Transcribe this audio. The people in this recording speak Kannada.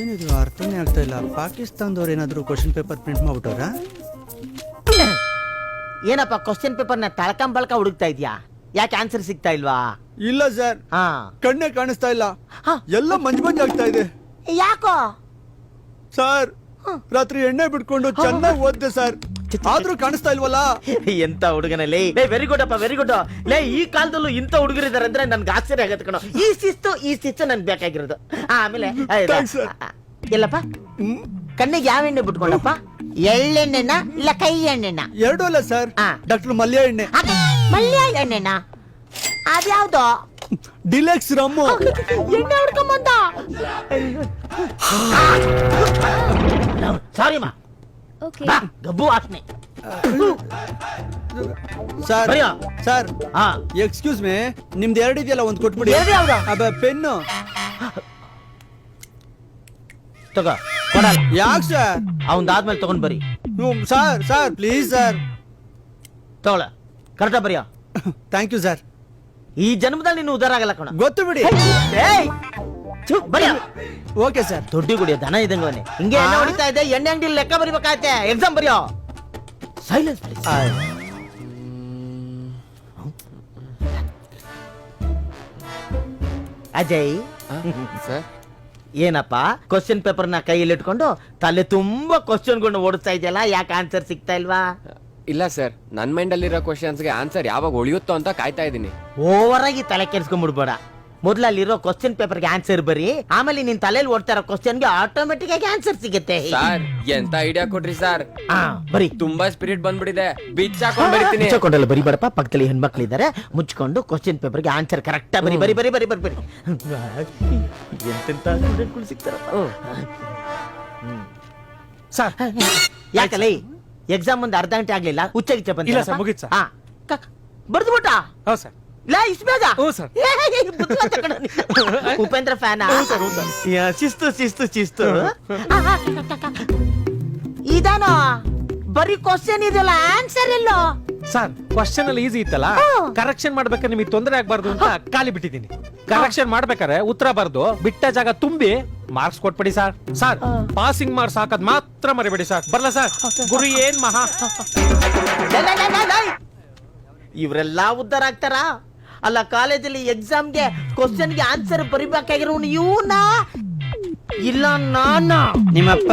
ಏನಿದು ಅರ್ಥನೇ ಆಗ್ತಾ ಇಲ್ಲ. ಪಾಕಿಸ್ತಾನದವ್ರು ಏನಾದ್ರು ಕ್ವಶನ್ ಪೇಪರ್ ಪ್ರಿಂಟ್ ಮಾಡ್ಬಿಟ್ಟವ್ರಾ? ಏನಪ್ಪ ಕ್ವಶನ್ ಪೇಪರ್ನ ತಳ್ಕಂಬಳ್ಕ ಹುಡುಕ್ತಾ ಇದ್ಯಾ? ಯಾಕೆ ಆನ್ಸರ್ ಸಿಗ್ತಾ ಇಲ್ವಾ? ಇಲ್ಲ ಸರ್, ಹಾ ಕಣ್ಣೇ ಕಾಣಿಸ್ತಾ ಇಲ್ಲ, ಹಾ. ಎಲ್ಲ ಮಂಜು ಮಂಜು ಆಗ್ತಾ ಇದೆ ಯಾಕೋ? ಸರ್. ರಾತ್ರಿ ಎಣ್ಣೆ ಬಿಟ್ಕೊಂಡು ಚೆನ್ನಾಗಿ ಓದ್ದೆ ಸರ್, ಆದ್ರೂ ಕಾಣಿಸ್ತಾ ಇಲ್ವಲ್ಲ. ಎಂತ ಹುಡುಗನಲ್ಲಿ ವೆರಿ ಗುಡ್ ಅಪ್ಪ, ವೆರಿ ಗುಡ್. ಲೇ ಈ ಕಾಲದಲ್ಲೂ ಇಂತ ಹುಡುಗರಿದ್ದಾರೆ ಅಂದ್ರೆ ನನ್ಗೆ ಆಶ್ಚರ್ಯ ಆಗತ್ತೆ ಕಣೋ. ಈ ಶಿಸ್ತು ನನ್ಗೆ ಬೇಕಾಗಿರೋದು. ಆಮೇಲೆ ಎಲ್ಲಪ್ಪ ಕಣ್ಣಿಗೆ ಯಾವ ಎಣ್ಣೆ ಬಿಟ್ಕೊಂಡಪ್ಪ? ಎಳ್ಳೆಣ್ಣೆನ ಇಲ್ಲ ಕೈ ಎಣ್ಣೆನ? ಎರಡೂ ಅಲ್ಲ ಸರ್, ಡಾಕ್ಟರ್ ಮಲ್ಯ ಎಣ್ಣೆ. ಮಲ್ಯ ಎಣ್ಣೆನ? ಅದ್ಯಾವ್ದು? Deluxe rum. ಎಣ್ಣೆ ಹೊಡ್ಕೊಂಬಂದ. ಸಾರಿ ಮಾ, ಗಬ್ಬು ವಾಸನೆ. ಸರ್ ಬರಿಯೋ. ಸರ್ ಹಾ ಎಕ್ಸ್ಕ್ಯೂಸ್ ಮೇ, ನಿಮ್ದು ಎರಡು ಇದೆಯಲ್ಲ, ಒಂದು ಕೊಟ್ಬಿಡಿ. ಯಾವ್ದು? ಪೆನ್ನು ತಗೋ. ಕೊಡಲ್ಲ. ಯಾಕೆ ಸರ್? ಅವಂದಾದ್ಮೇಲೆ ತಗೊಂಡ್ ಬರಿ. Sir sir please sir. ತಗೊಳ, ಕರೆಕ್ಟ ಬರಿಯೋ. Thank you sir. ಈ ಜನ್ಮದಲ್ಲಿ ನೀನು ಉದಾರ ಆಗಲ್ಲ ಕಣ. ಗೊತ್ತು ಬಿಡಿ. ಬರಿಯೋ. Okay sir. ದುಡ್ಡಿ ಕುಡಿಯೋ ದನ ಇದ್ದಂಗವನೇ. ಹಿಂಗೆ ಎಣ್ಣೆ ಹೊಡಿತಾ ಇದೆ, ಎಣ್ಣೆ ಅಂಗಡಿ ಲೆಕ್ಕ ಬರಿಬೇಕಾಯ್ತೆ. ಎಕ್ಸಾಮ್ ಬರಿಯೋ. Silence please. ಅಜಯ್ ಸರ್, ಏನಪ್ಪ ಕ್ವಶನ್ ಪೇಪರ್ ನ ಕೈಯಲ್ಲಿ ಇಟ್ಕೊಂಡು ತಲೆ ತುಂಬಾ ಕ್ವಶನ್ಗಳನ್ನ ಓಡಿಸ್ತಾ ಇದೆಯಲ್ಲ, ಯಾಕೆ ಆನ್ಸರ್ ಸಿಗ್ತಾ ಇಲ್ವಾ? ಇಲ್ಲ ಸರ್, ನನ್ನ ಮೈಂಡಲ್ಲಿರೋ ಕ್ವಶನ್ಸ್ಗೆ ಆನ್ಸರ್ ಯಾವಾಗ ಉಳಿಯುತ್ತೋ ಅಂತ ಕಾಯ್ತಾ ಇದ್ದೀನಿ. ಓವರ್ ಆಗಿ ತಲೆ ಕೆಡಿಸ್ಕೊಂಡ್ಬಿಡ್ಬೇಡ. ಮೊದಲಲ್ಲಿರೋ ಕ್ವಶನ್ ಪೇಪರ್ಗೆ ಆನ್ಸರ್ ಬರಿ, ಆಮೇಲೆ ನಿನ್ ತಲೆಯಲ್ಲಿ ಓಡ್ತಾ ಇರೋ ಕ್ವಶನ್ಗೆ ಆಟೋಮೆಟಿಕ್ ಆಗಿ ಆನ್ಸರ್ ಸಿಗುತ್ತೆ. ಸರ್ ಎಂತ ಐಡಿಯಾ ಕೊಟ್ರಿ ಸರ್. ಬರಿ. ತುಂಬಾ ಸ್ಪಿರಿಟ್ ಬಂದ್ಬಿಟ್ಟಿದೆ, ಬಿಚ್ಚಾಕೊಂಡ್ ಬರೀತೀನಿ. ಮುಚ್ಚಿಕೊಂಡಲ್ಲ ಬರಿಬೇಡಪ್ಪ, ಪಕ್ಕದಲ್ಲಿ ಹೆಣ್ಮಕ್ಳು ಇದ್ದಾರೆ, ಮುಚ್ಕೊಂಡು ಕ್ವಶನ್ ಪೇಪರ್ಗೆ ಆನ್ಸರ್ ಕರೆಕ್ಟ್ ಬರಿ ಬರಿ ಬರಿ ಬರಿ ಬರಿ ಬರಿ. ಎಂತೆಂತ ಸ್ಟೂಡೆಂಟ್ಗಳು ಸಿಗ್ತಾರಪ್ಪ. ಸರ್ ಯಾಕಲ್ಲ ಎಕ್ಸಾಮ್ ಒಂದು ಅರ್ಧ ಗಂಟೆ ಆಗ್ಲಿಲ್ಲ, ಹುಚ್ಚಾಗಿಚ್ಚ ಬಂದಿಲ್ಲ. ಇಲ್ಲ ಸರ್, ಮುಗೀತು ಸರ್. ಬರ್ದು ಬಿಟ್ಟ. ಹೌದು ಸರ್. ಇಸ್ಬೇಗ ಹ್ಞೂ ಸರ್. ಉಪೇಂದ್ರ ಫ್ಯಾನ್. ಶಿಸ್ತು ಶಿಸ್ತು ಶಿಸ್ತು. ಇದಾನೋ ಬರೀ ಕ್ವಶನ್ ಇದೆಯಲ್ಲ, ಆನ್ಸರ್ ಎಲ್ಲೋ? ಸರ್ ಕ್ವಶನ್ ಅಲ್ಲಿ ಈಸಿ ಇತ್ತಲ್ಲ, ಕರೆಕ್ಷನ್ ಮಾಡ್ಬೇಕಾದ್ರೆ ನಿಮಗೆ ತೊಂದರೆ ಆಗ್ಬಾರ್ದು ಅಂತ ಖಾಲಿ ಬಿಟ್ಟಿದ್ದೀನಿ. ಕರೆಕ್ಷನ್ ಮಾಡ್ಬೇಕಾದ್ರೆ ಉತ್ತರ ಬರ್ದು ಬಿಟ್ಟ ಜಾಗ ತುಂಬಿ ಮಾರ್ಕ್ಸ್ ಕೊಟ್ಬಿಡಿ ಸರ್. ಸರ್ ಪಾಸಿಂಗ್ ಮಾರ್ಕ್ಸ್ ಹಾಕದ್ ಮಾತ್ರ ಮರಿಬೇಡಿ ಸರ್. ಬರ್ಲ ಸರ್? ಗುರು ಏನ್ ಮಹಾ. ಇವರೆಲ್ಲಾ ಉದ್ದಾರ ಆಗ್ತಾರ? ಅಲ್ಲ, ಕಾಲೇಜಲ್ಲಿ ಎಕ್ಸಾಮ್ಗೆ ಕ್ವಶನ್ಗೆ ಆನ್ಸರ್ ಬರಿಬೇಕಾಗಿರೋ ಇವನ ಇಲ್ಲ ನಾನ? ನಿಮ್ಮಪ್ಪ